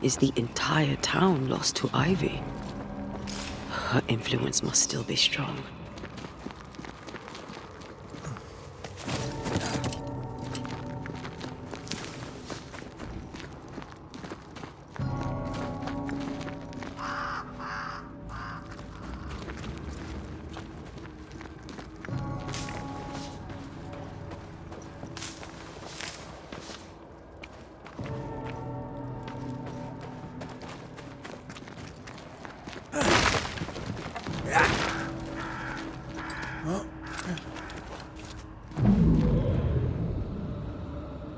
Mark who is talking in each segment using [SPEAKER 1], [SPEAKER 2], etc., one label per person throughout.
[SPEAKER 1] Is the entire town lost to Ivy? Her influence must still be strong.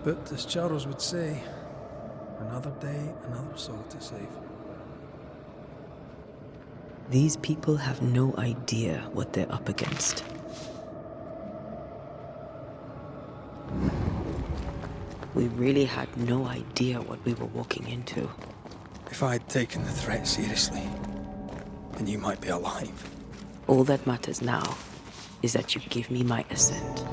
[SPEAKER 2] But as Charles would say, another day, another soul to save.
[SPEAKER 1] These people have no idea what they're up against. We really had no idea what we were walking into.
[SPEAKER 2] If I'd taken the threat seriously, then you might be alive.
[SPEAKER 1] All that matters now is that you give me my assent.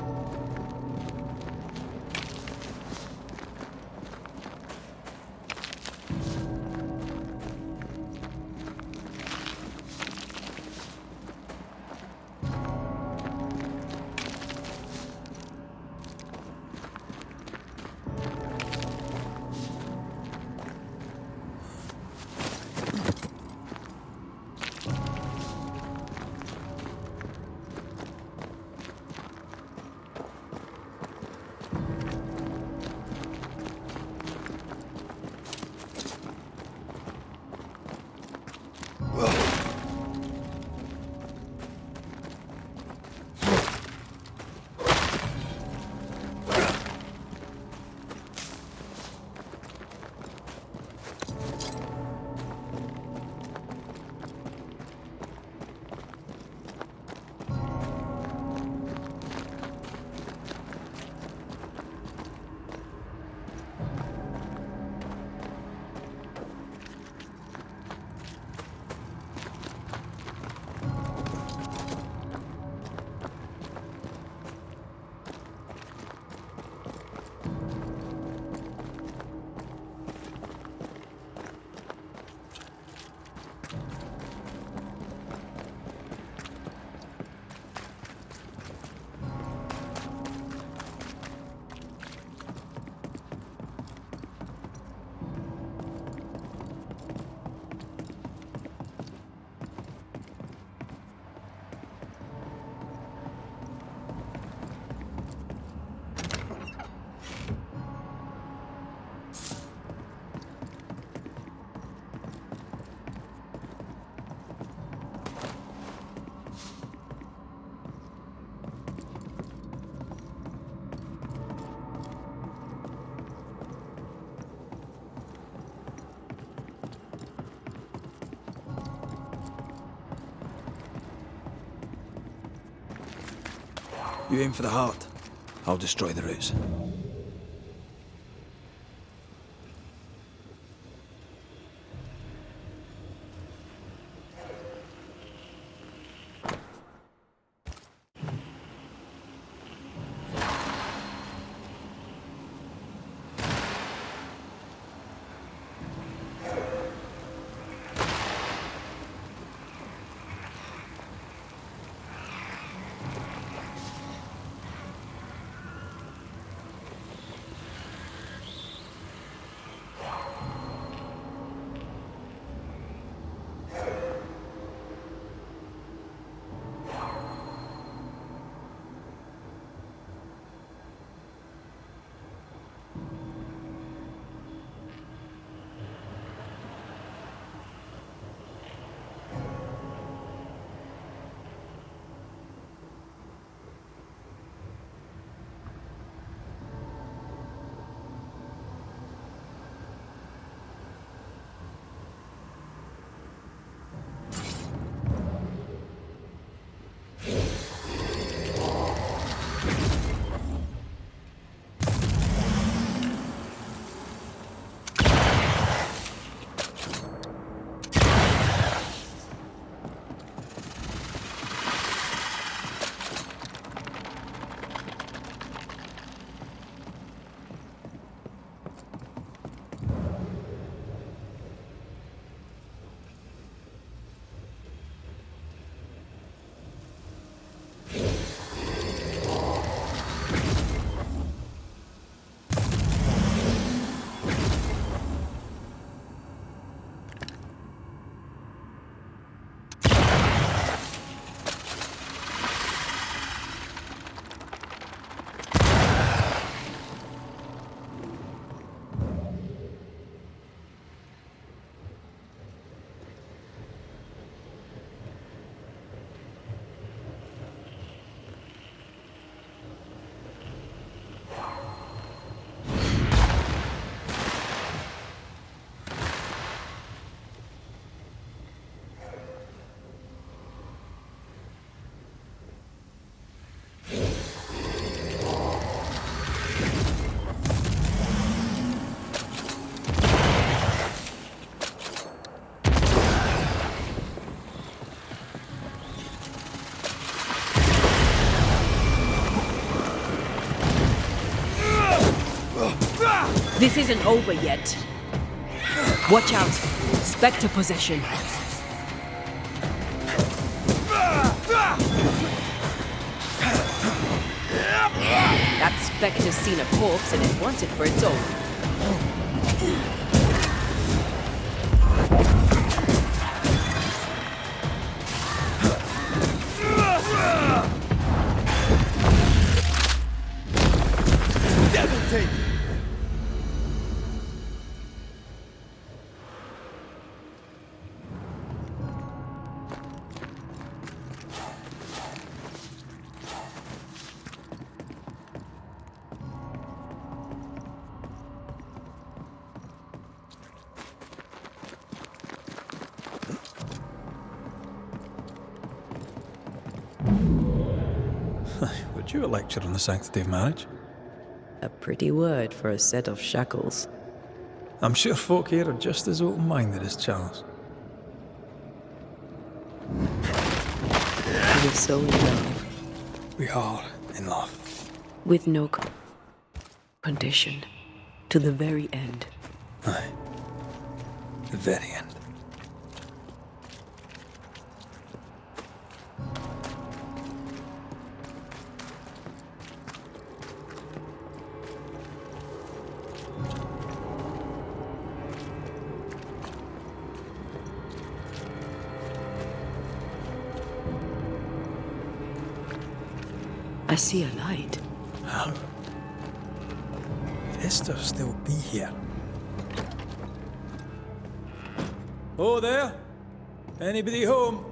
[SPEAKER 2] You aim for the heart, I'll destroy the roots.
[SPEAKER 3] This isn't over yet. Watch out. Spectre possession. That spectre's seen a corpse and it wants it for its own.
[SPEAKER 2] Devil take! Would you a lecture on the sanctity of marriage?
[SPEAKER 1] A pretty word for a set of shackles.
[SPEAKER 2] I'm sure folk here are just as open-minded as Charles.
[SPEAKER 1] We're so in love.
[SPEAKER 2] We are in love.
[SPEAKER 1] With no condition. To the very end.
[SPEAKER 2] Aye. The very end.
[SPEAKER 1] I see a light.
[SPEAKER 2] How? Could Esther still be here? Oh, there? Anybody home?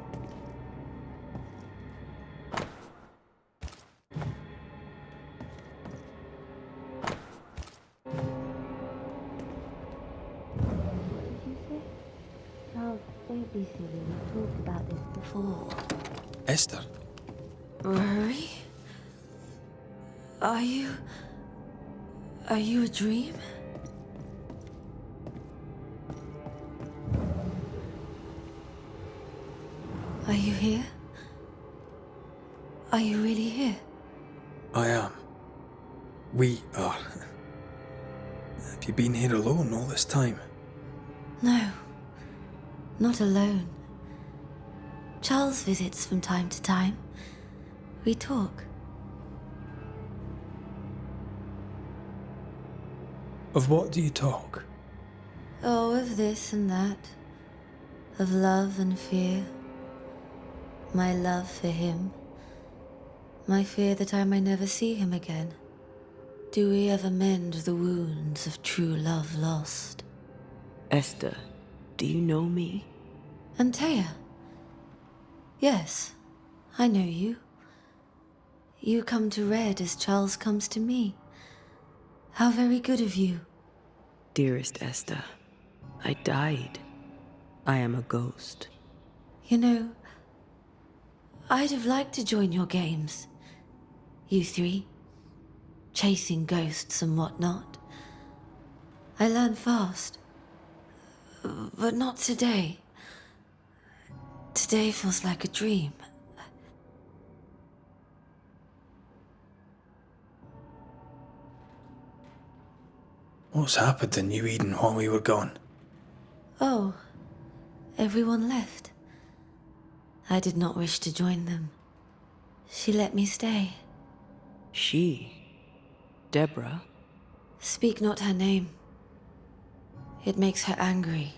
[SPEAKER 4] Charles, don't be silly. We've talked about this before.
[SPEAKER 2] Esther?
[SPEAKER 3] Rory? Are you a dream? Are you here? Are you really here?
[SPEAKER 2] I am. We are. Have you been here alone all this time?
[SPEAKER 4] No, not alone. Charles visits from time to time. We talk.
[SPEAKER 2] Of what do you talk?
[SPEAKER 4] Oh, of this and that. Of love and fear. My love for him. My fear that I may never see him again. Do we ever mend the wounds of true love lost?
[SPEAKER 1] Esther, do you know me?
[SPEAKER 4] Antea. Yes, I know you. You come to Red as Charles comes to me. How very good of you.
[SPEAKER 1] Dearest Esther, I died. I am a ghost.
[SPEAKER 4] You know, I'd have liked to join your games. You three. Chasing ghosts and whatnot. I learn fast. But not today. Today feels like a dream.
[SPEAKER 2] What's happened in New Eden while we were gone?
[SPEAKER 4] Oh, everyone left. I did not wish to join them. She let me stay.
[SPEAKER 1] She? Deborah?
[SPEAKER 4] Speak not her name. It makes her angry.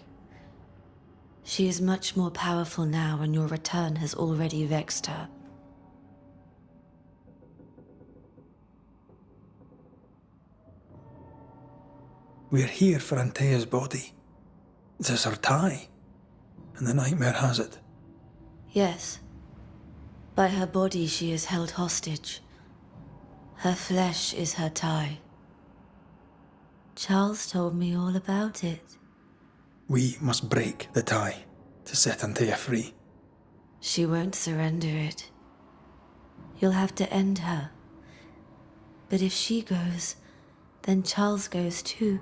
[SPEAKER 4] She is much more powerful now, and your return has already vexed her.
[SPEAKER 2] We're here for Antea's body. This is her tie. And the nightmare has it.
[SPEAKER 4] Yes. By her body she is held hostage. Her flesh is her tie. Charles told me all about it.
[SPEAKER 2] We must break the tie to set Antea free.
[SPEAKER 4] She won't surrender it. You'll have to end her. But if she goes, then Charles goes too.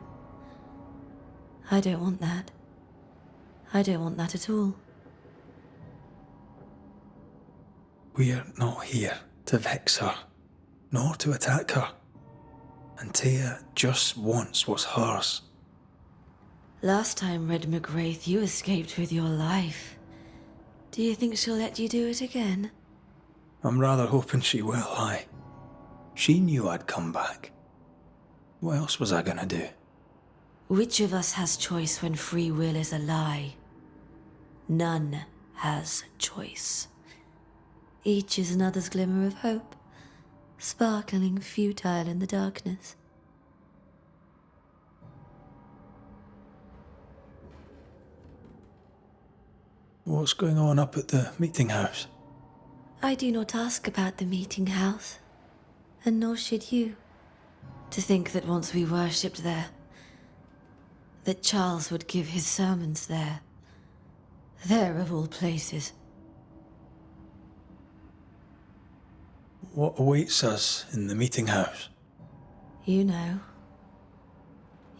[SPEAKER 4] I don't want that. I don't want that at all.
[SPEAKER 2] We're not here to vex her, nor to attack her. Antea just wants what's hers.
[SPEAKER 4] Last time, Red McRaith, you escaped with your life. Do you think she'll let you do it again?
[SPEAKER 2] I'm rather hoping she will, aye. She knew I'd come back. What else was I gonna do?
[SPEAKER 4] Which of us has choice when free will is a lie? None has choice. Each is another's glimmer of hope, sparkling futile in the darkness.
[SPEAKER 2] What's going on up at the meeting house?
[SPEAKER 4] I do not ask about the meeting house, and nor should you. To think that once we worshipped there, that Charles would give his sermons there. There of all places.
[SPEAKER 2] What awaits us in the meeting house?
[SPEAKER 4] You know.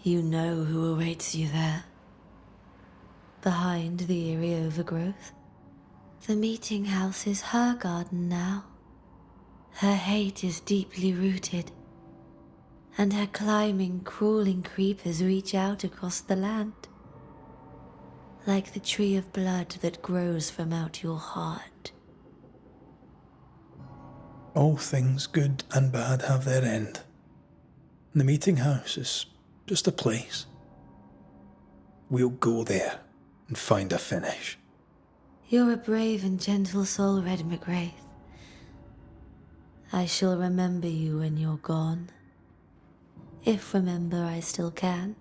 [SPEAKER 4] You know who awaits you there. Behind the eerie overgrowth. The meeting house is her garden now. Her hate is deeply rooted, and her climbing, crawling creepers reach out across the land. Like the tree of blood that grows from out your heart.
[SPEAKER 2] All things good and bad have their end. The meeting house is just a place. We'll go there and find a finish.
[SPEAKER 4] You're a brave and gentle soul, Red McRaith. I shall remember you when you're gone. If remember I still can.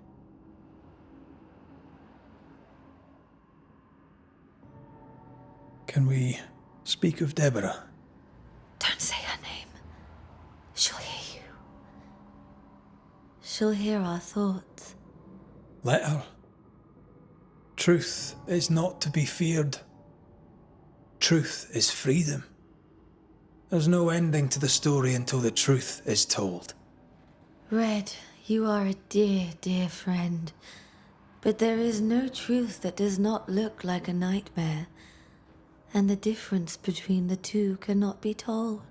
[SPEAKER 2] Can we speak of Deborah?
[SPEAKER 4] Don't say her name. She'll hear you. She'll hear our thoughts.
[SPEAKER 2] Let her. Truth is not to be feared. Truth is freedom. There's no ending to the story until the truth is told.
[SPEAKER 4] Red, you are a dear, dear friend. But there is no truth that does not look like a nightmare. And the difference between the two cannot be told.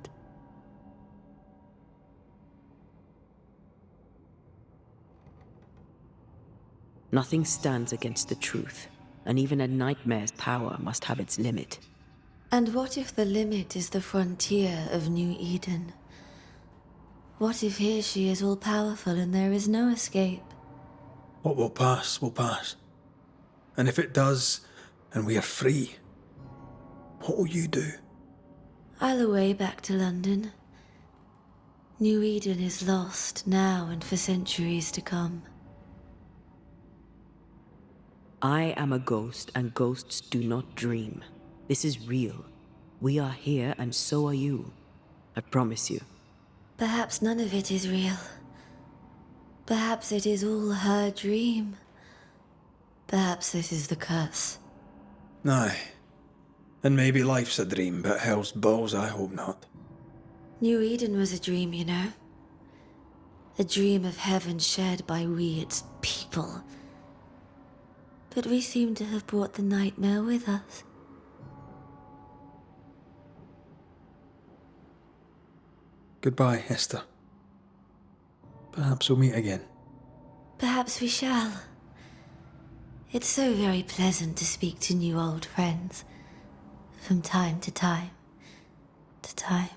[SPEAKER 1] Nothing stands against the truth, and even a nightmare's power must have its limit.
[SPEAKER 4] And what if the limit is the frontier of New Eden? What if here she is all-powerful and there is no escape?
[SPEAKER 2] What will pass will pass. And if it does, and we are free, what will you do?
[SPEAKER 4] I'll away back to London. New Eden is lost now and for centuries to come.
[SPEAKER 1] I am a ghost, and ghosts do not dream. This is real. We are here, and so are you. I promise you.
[SPEAKER 4] Perhaps none of it is real. Perhaps it is all her dream. Perhaps this is the curse.
[SPEAKER 2] Aye. And maybe life's a dream, but hell's balls, I hope not.
[SPEAKER 4] New Eden was a dream, you know. A dream of heaven shared by we, its people. But we seem to have brought the nightmare with us.
[SPEAKER 2] Goodbye, Esther. Perhaps we'll meet again.
[SPEAKER 4] Perhaps we shall. It's so very pleasant to speak to new old friends. From time to time. To time.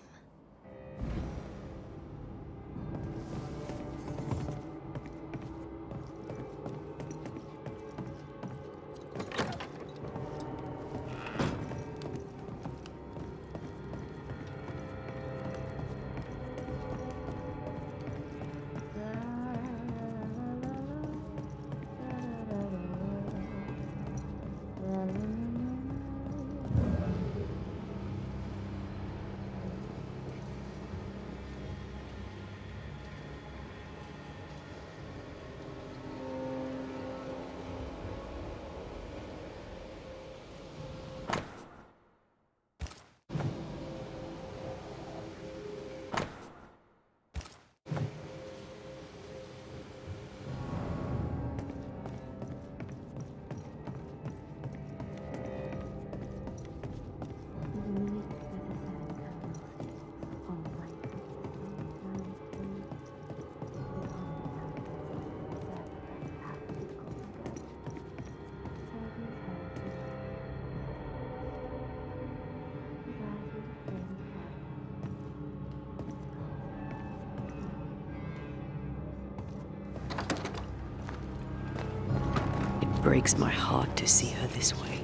[SPEAKER 1] breaks my heart to see her this way.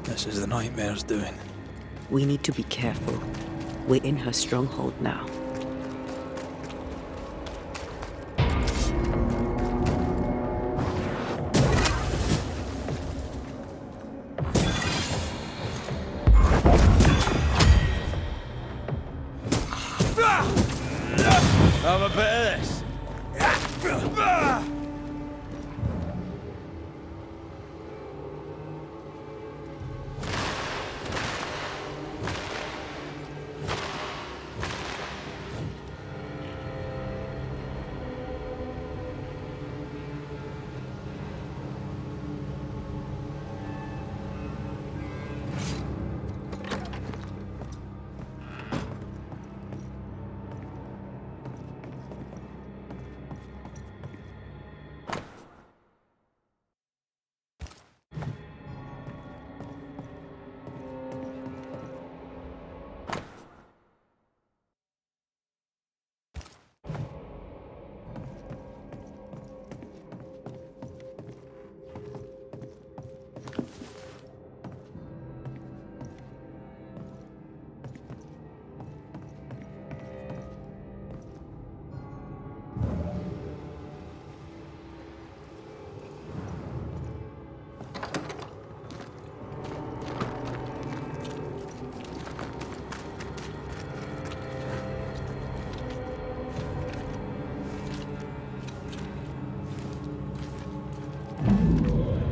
[SPEAKER 2] This is the nightmare's doing.
[SPEAKER 1] We need to be careful. We're in her stronghold now.
[SPEAKER 5] Have a bit of this.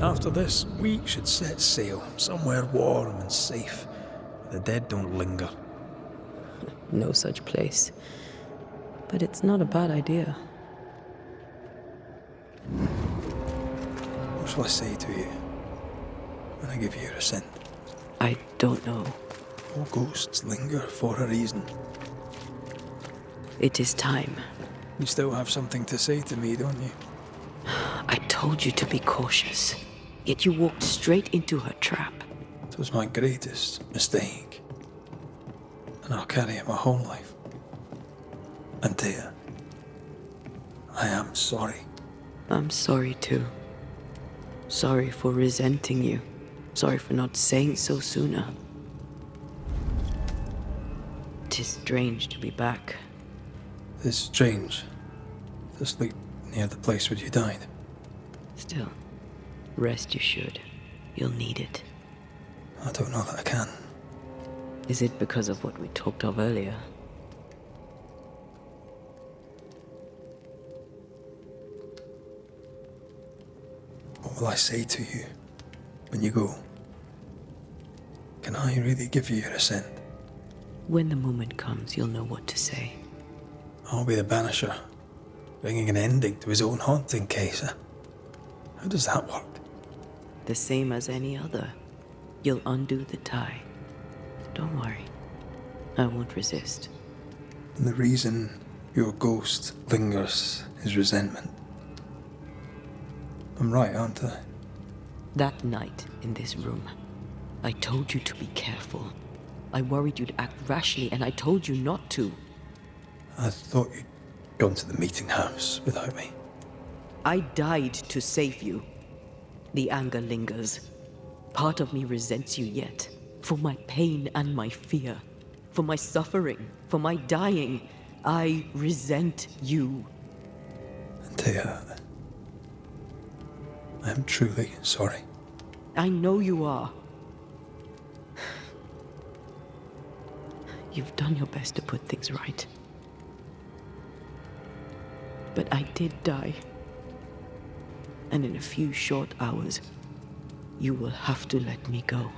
[SPEAKER 2] After this, we should set sail somewhere warm and safe, where the dead don't linger.
[SPEAKER 1] No such place. But it's not a bad idea.
[SPEAKER 2] What shall I say to you when I give you your assent?
[SPEAKER 1] I don't know.
[SPEAKER 2] All ghosts linger for a reason.
[SPEAKER 1] It is time.
[SPEAKER 2] You still have something to say to me, don't you?
[SPEAKER 1] I told you to be cautious. Yet you walked straight into her trap.
[SPEAKER 2] It was my greatest mistake. And I'll carry it my whole life. Antea, I am sorry.
[SPEAKER 1] I'm sorry too. Sorry for resenting you. Sorry for not saying so sooner. 'Tis strange to be back.
[SPEAKER 2] It's strange to sleep near the place where you died.
[SPEAKER 1] Still, rest you should. You'll need it.
[SPEAKER 2] I don't know that I can.
[SPEAKER 1] Is it because of what we talked of earlier?
[SPEAKER 2] What will I say to you when you go? Can I really give you your assent?
[SPEAKER 1] When the moment comes, you'll know what to say.
[SPEAKER 2] I'll be the banisher, bringing an ending to his own haunting case. How does that work?
[SPEAKER 1] The same as any other. You'll undo the tie. Don't worry. I won't resist.
[SPEAKER 2] And the reason your ghost lingers is resentment. I'm right, aren't I?
[SPEAKER 1] That night in this room, I told you to be careful. I worried you'd act rashly, and I told you not to.
[SPEAKER 2] I thought you'd gone to the meeting house without me.
[SPEAKER 1] I died to save you. The anger lingers. Part of me resents you yet. For my pain and my fear. For my suffering. For my dying. I resent you.
[SPEAKER 2] Antea, I am truly sorry.
[SPEAKER 1] I know you are. You've done your best to put things right. But I did die. And in a few short hours, you will have to let me go.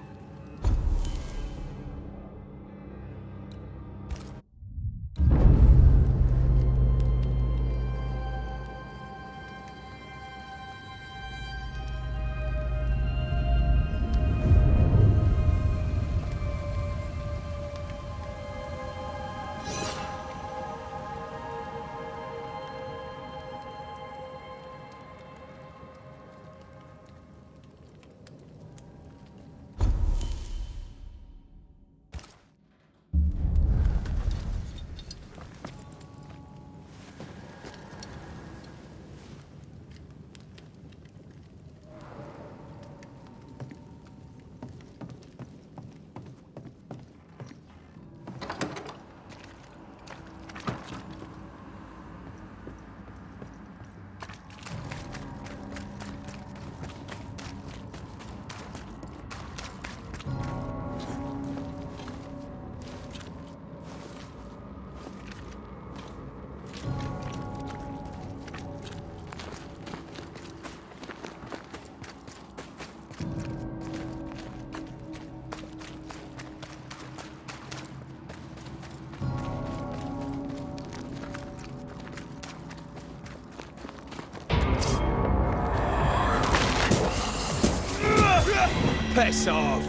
[SPEAKER 5] Piss off!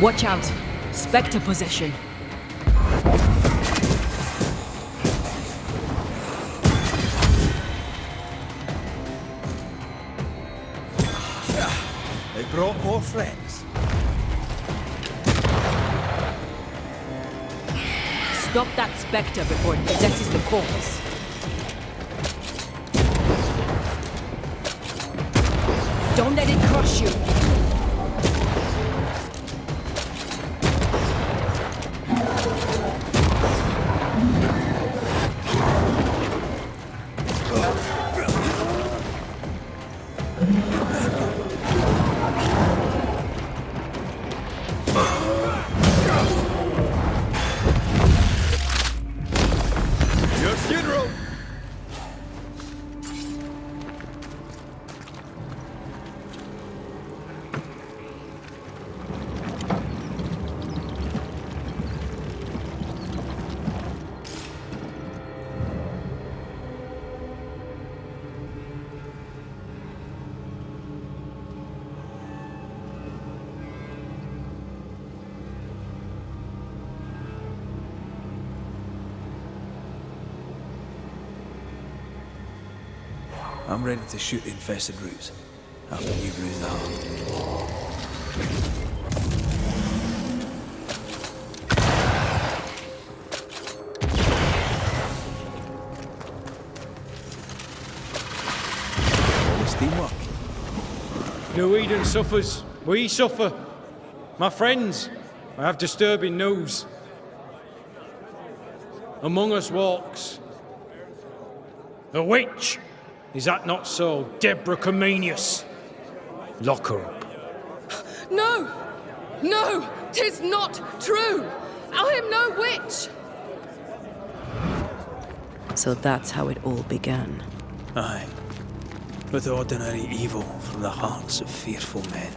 [SPEAKER 3] Watch out! Spectre possession.
[SPEAKER 2] brought more friends.
[SPEAKER 3] Stop that spectre before it possesses the corpse. Don't let it crush you.
[SPEAKER 5] Your funeral!
[SPEAKER 2] I'm ready to shoot the infested roots after you bruise the heart. It's teamwork.
[SPEAKER 6] No Eden suffers, we suffer. My friends, I have disturbing news. Among us walks a witch. Is that not so, Deborah Comenius? Lock her up.
[SPEAKER 7] No! No! 'Tis not true! I am no witch!
[SPEAKER 1] So that's how it all began.
[SPEAKER 2] Aye, with ordinary evil from the hearts of fearful men.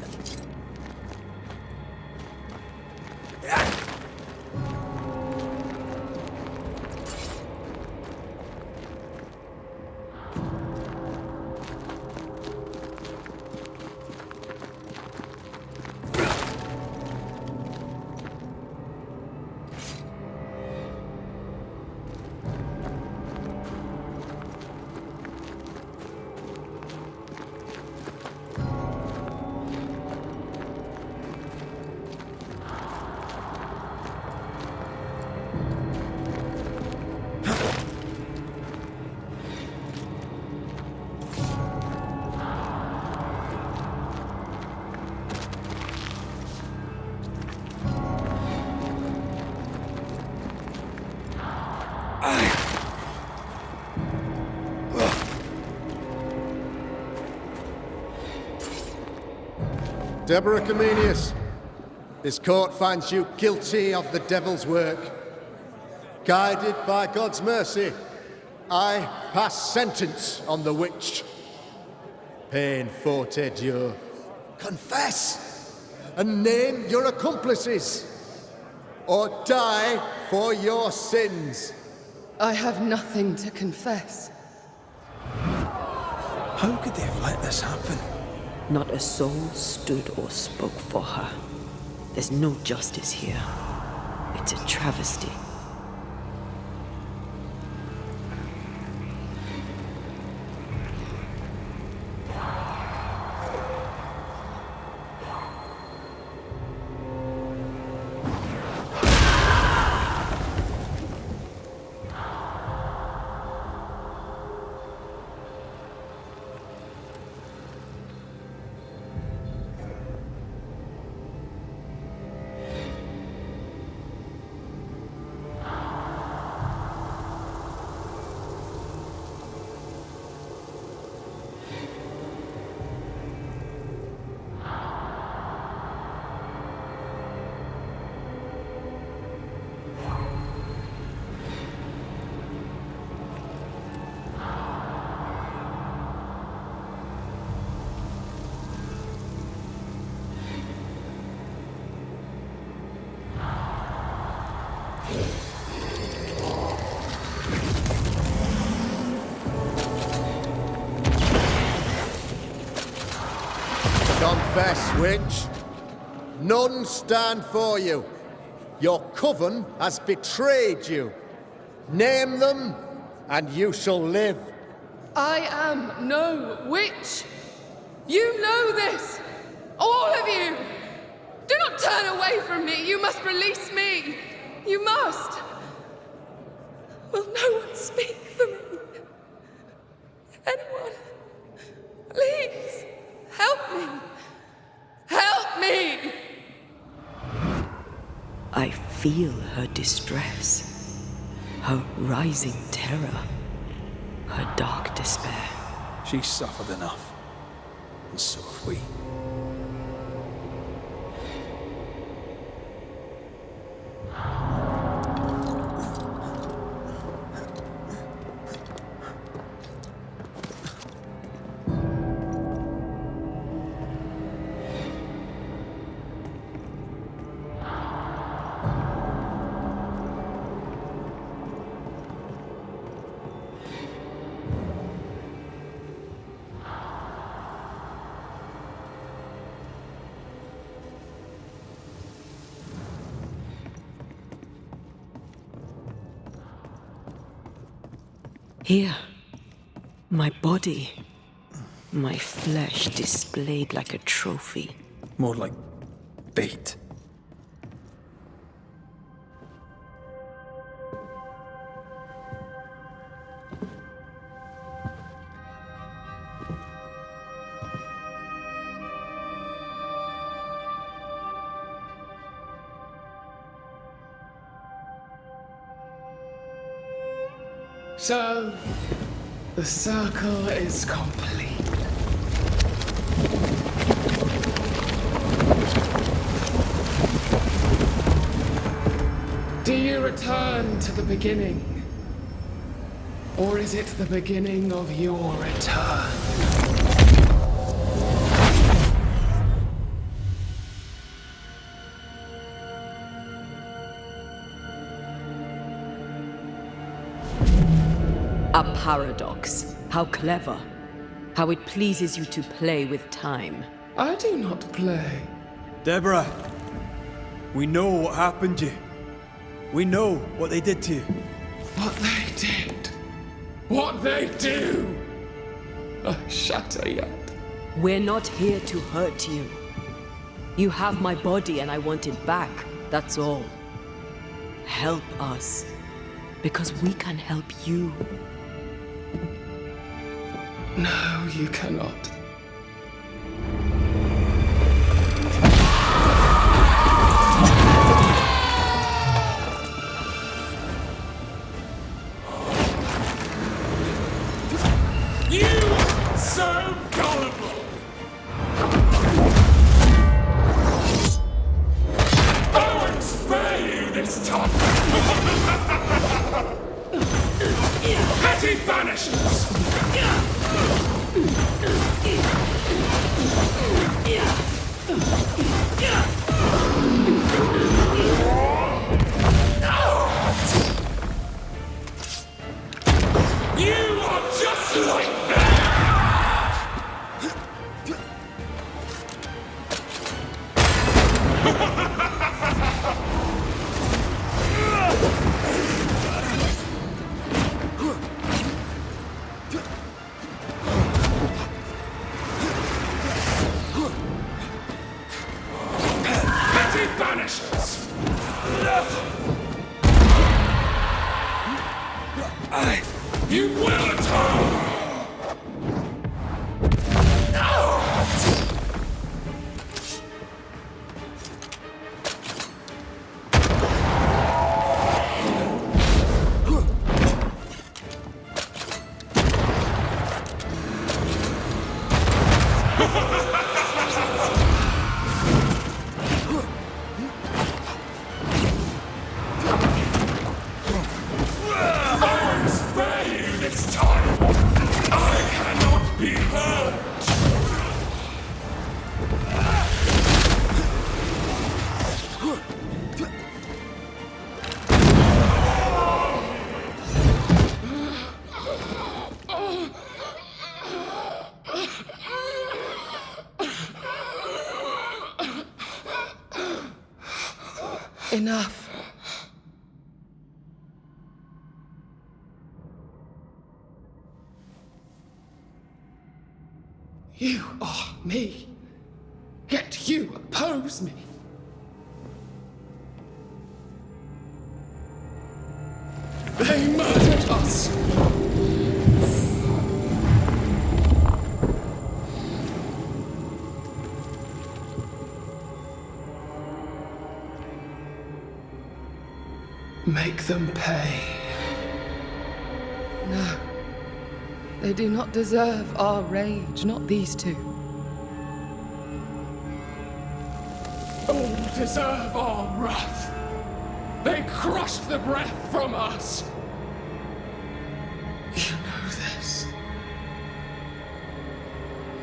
[SPEAKER 8] Deborah Comenius, this court finds you guilty of the devil's work. Guided by God's mercy, I pass sentence on the witch. Pain forte Dieu. Confess and name your accomplices, or die for your sins.
[SPEAKER 7] I have nothing to confess.
[SPEAKER 2] How could they have let this happen?
[SPEAKER 1] Not a soul stood or spoke for her. There's no justice here. It's a travesty.
[SPEAKER 8] Confess, witch. None stand for you. Your coven has betrayed you. Name them, and you shall live.
[SPEAKER 7] I am no witch! You know this! All of you! Do not turn away from me! You must release me! You must! Will no one speak for me? Anyone? Please! Help me! Help me!
[SPEAKER 1] I feel her distress, her rising terror, her dark despair.
[SPEAKER 2] She's suffered enough, and so have we.
[SPEAKER 1] Here, my body, my flesh displayed like a trophy.
[SPEAKER 2] More like bait.
[SPEAKER 9] So, the circle is complete. Do you return to the beginning? Or is it the beginning of your return?
[SPEAKER 1] A paradox. How clever. How it pleases you to play with time.
[SPEAKER 9] I do not play.
[SPEAKER 5] Deborah, we know what happened to you. We know what they did to you.
[SPEAKER 9] What they did. What they do. I shatter yet.
[SPEAKER 1] We're not here to hurt you. You have my body and I want it back. That's all. Help us. Because we can help you.
[SPEAKER 9] No, you cannot. You are so gullible! I won't spare you this time! Petty banishers! You are just like Petty banishers! You will atone! Enough. You are me. Get yet you oppose me. They murdered us. Make them pay.
[SPEAKER 7] No. They do not deserve our rage, not these two.
[SPEAKER 9] All deserve our wrath. They crushed the breath from us. You know this.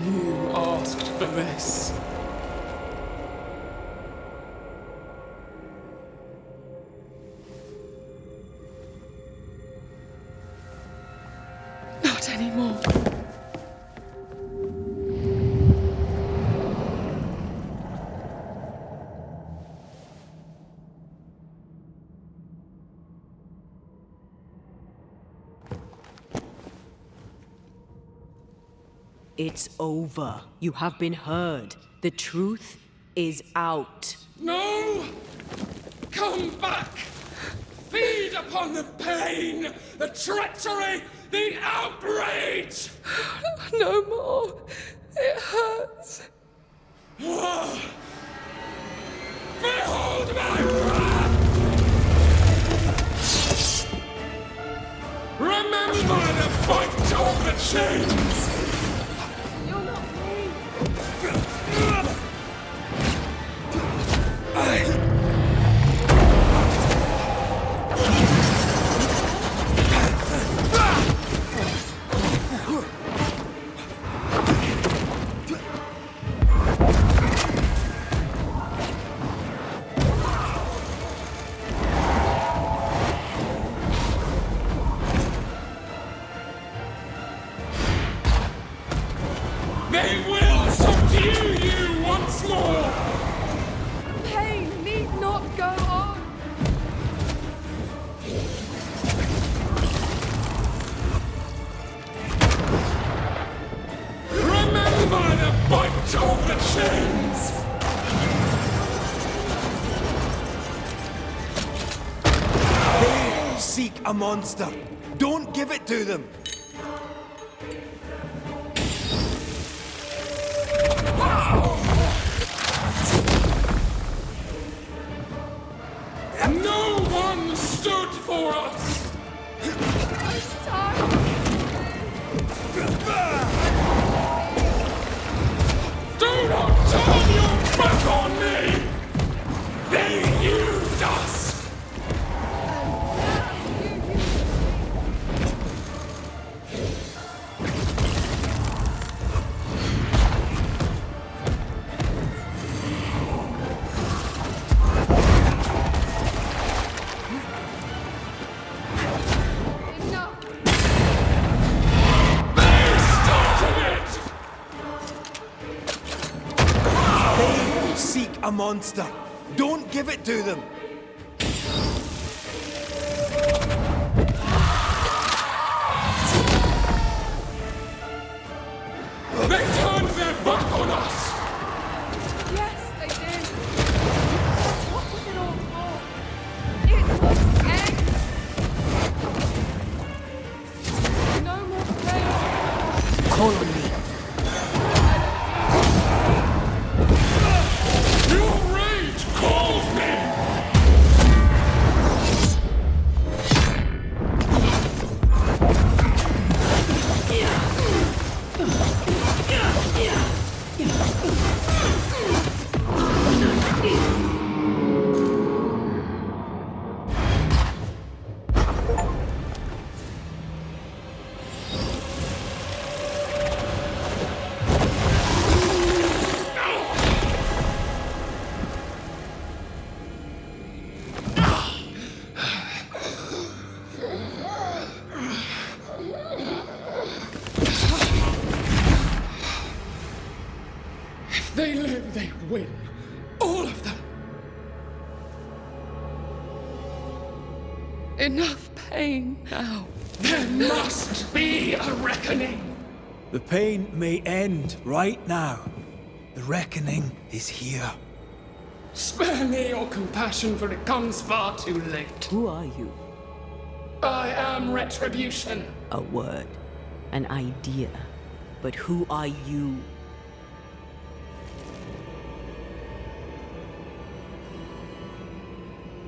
[SPEAKER 9] You asked for this.
[SPEAKER 7] Not anymore.
[SPEAKER 1] It's over. You have been heard. The truth is out.
[SPEAKER 9] No! Come back! Feed upon the pain, the treachery, the outrage!
[SPEAKER 7] No more. It hurts.
[SPEAKER 9] Behold my wrath! Remember the fight of the chains!
[SPEAKER 7] You're not me.
[SPEAKER 9] They will subdue you once more!
[SPEAKER 7] Pain need not go on.
[SPEAKER 9] Remember the bite of the chains!
[SPEAKER 5] They seek a monster. Don't give it to them.
[SPEAKER 9] No one stood for us!
[SPEAKER 7] I'm tired.
[SPEAKER 9] Do not turn your back on me! They used us!
[SPEAKER 7] Enough.
[SPEAKER 9] They started it!
[SPEAKER 5] They seek a monster. Don't give it to them.
[SPEAKER 9] They turned their back on us!
[SPEAKER 7] Yes, they did. What was it all for? It was end. No more pain.
[SPEAKER 1] Call on me.
[SPEAKER 9] Your rage calls me! If they live, they win. All of them.
[SPEAKER 7] Enough pain now.
[SPEAKER 9] There must be a reckoning.
[SPEAKER 5] The pain may end right now.
[SPEAKER 2] The reckoning is here.
[SPEAKER 9] Spare me your compassion, for it comes far too late.
[SPEAKER 1] Who are you?
[SPEAKER 9] I am retribution.
[SPEAKER 1] A word, an idea. But who are you?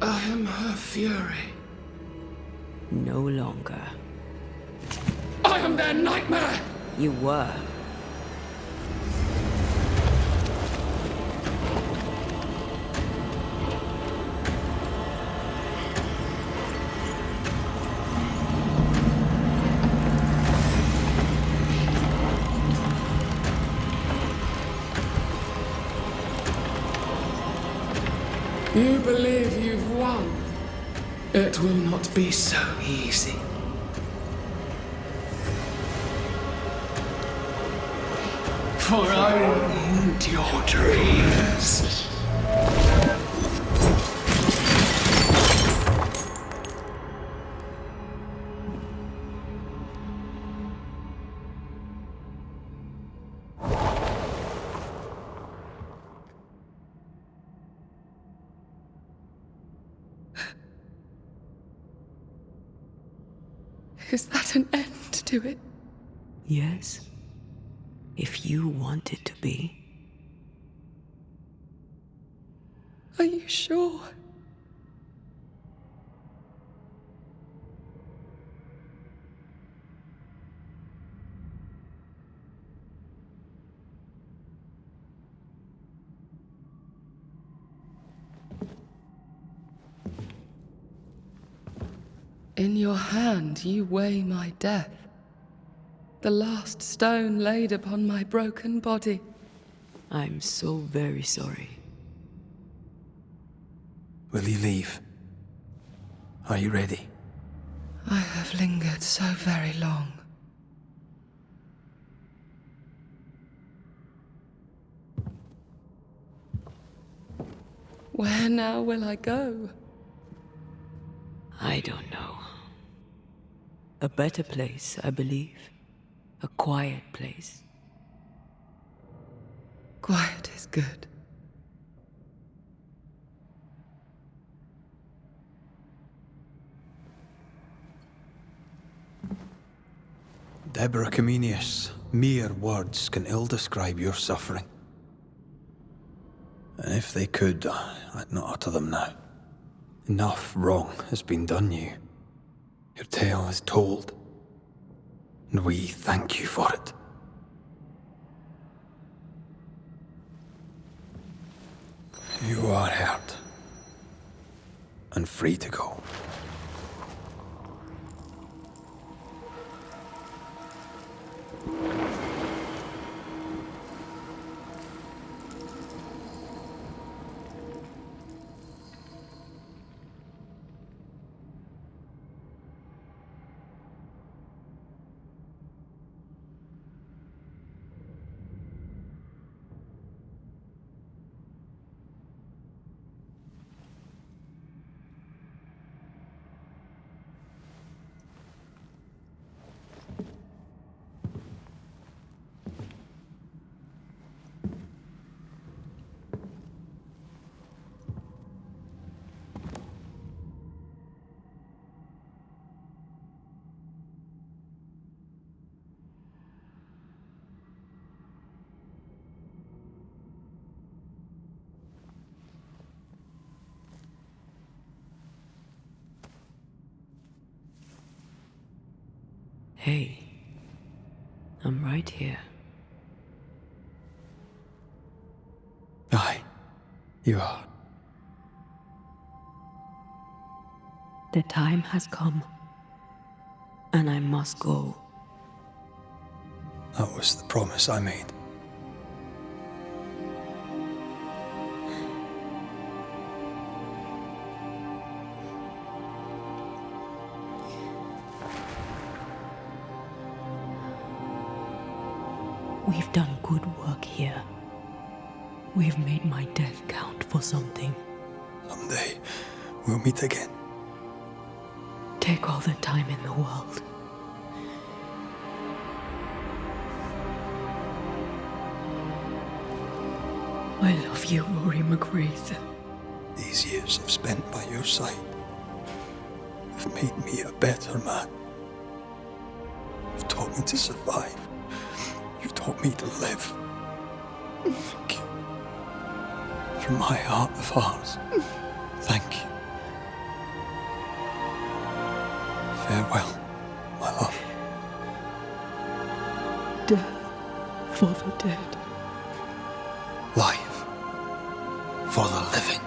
[SPEAKER 9] I am her fury.
[SPEAKER 1] No longer.
[SPEAKER 9] I am their nightmare!
[SPEAKER 1] You were.
[SPEAKER 9] You believe you've won? It will not be so easy. For I will end your dreams.
[SPEAKER 7] Is that an end to it?
[SPEAKER 1] Yes. If you want it to be.
[SPEAKER 7] Are you sure? In your hand you weigh my death, the last stone laid upon my broken body.
[SPEAKER 1] I'm so very sorry.
[SPEAKER 2] Will you leave? Are you ready?
[SPEAKER 7] I have lingered so very long. Where now will I go?
[SPEAKER 1] I don't know. A better place, I believe. A quiet place.
[SPEAKER 7] Quiet is good.
[SPEAKER 2] Deborah Comenius, mere words can ill describe your suffering. And if they could, I'd not utter them now. Enough wrong has been done you. Your tale is told, and we thank you for it. You are heard, and free to go.
[SPEAKER 1] Hey, I'm right here.
[SPEAKER 2] Aye, you are.
[SPEAKER 1] The time has come, and I must go.
[SPEAKER 2] That was the promise I made.
[SPEAKER 1] We've done good work here. We've made my death count for something.
[SPEAKER 2] Someday, we'll meet again.
[SPEAKER 1] Take all the time in the world.
[SPEAKER 3] love you, Rory McGrath.
[SPEAKER 2] These years I've spent by your side have made me a better man. You've taught me to survive. You've taught me to live. Thank you. From my heart of hearts, thank you. Farewell, my love.
[SPEAKER 1] Death for the dead.
[SPEAKER 2] Life for the living.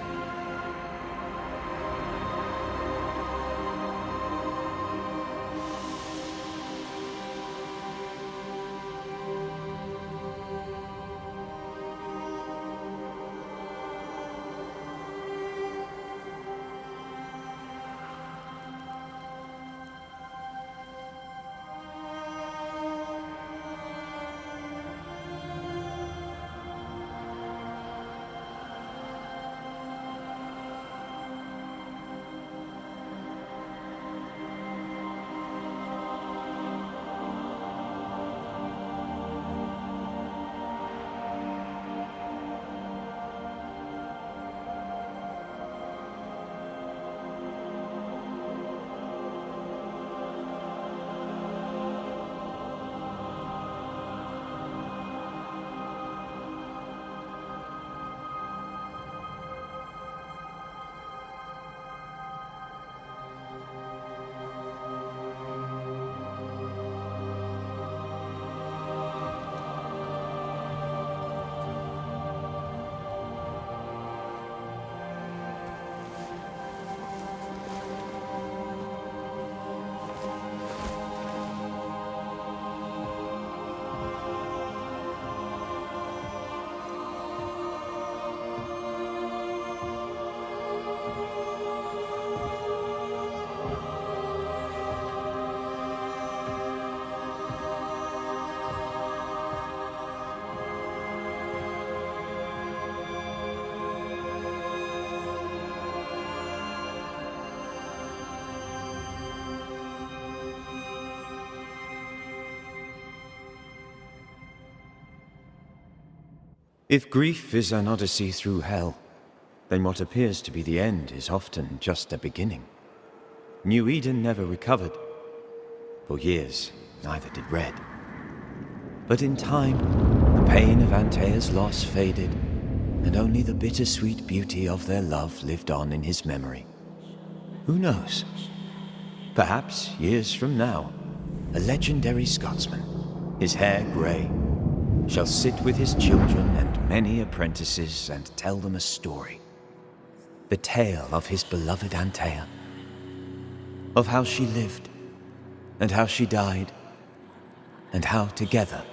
[SPEAKER 10] If grief is an odyssey through hell, then what appears to be the end is often just a beginning. New Eden never recovered. For years, neither did Red. But in time, the pain of Antea's loss faded, and only the bittersweet beauty of their love lived on in his memory. Who knows? Perhaps, years from now, a legendary Scotsman, his hair grey, shall sit with his children and many apprentices and tell them a story. The tale of his beloved Antea. Of how she lived, and how she died, and how together,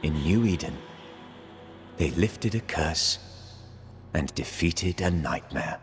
[SPEAKER 10] in New Eden, they lifted a curse and defeated a nightmare.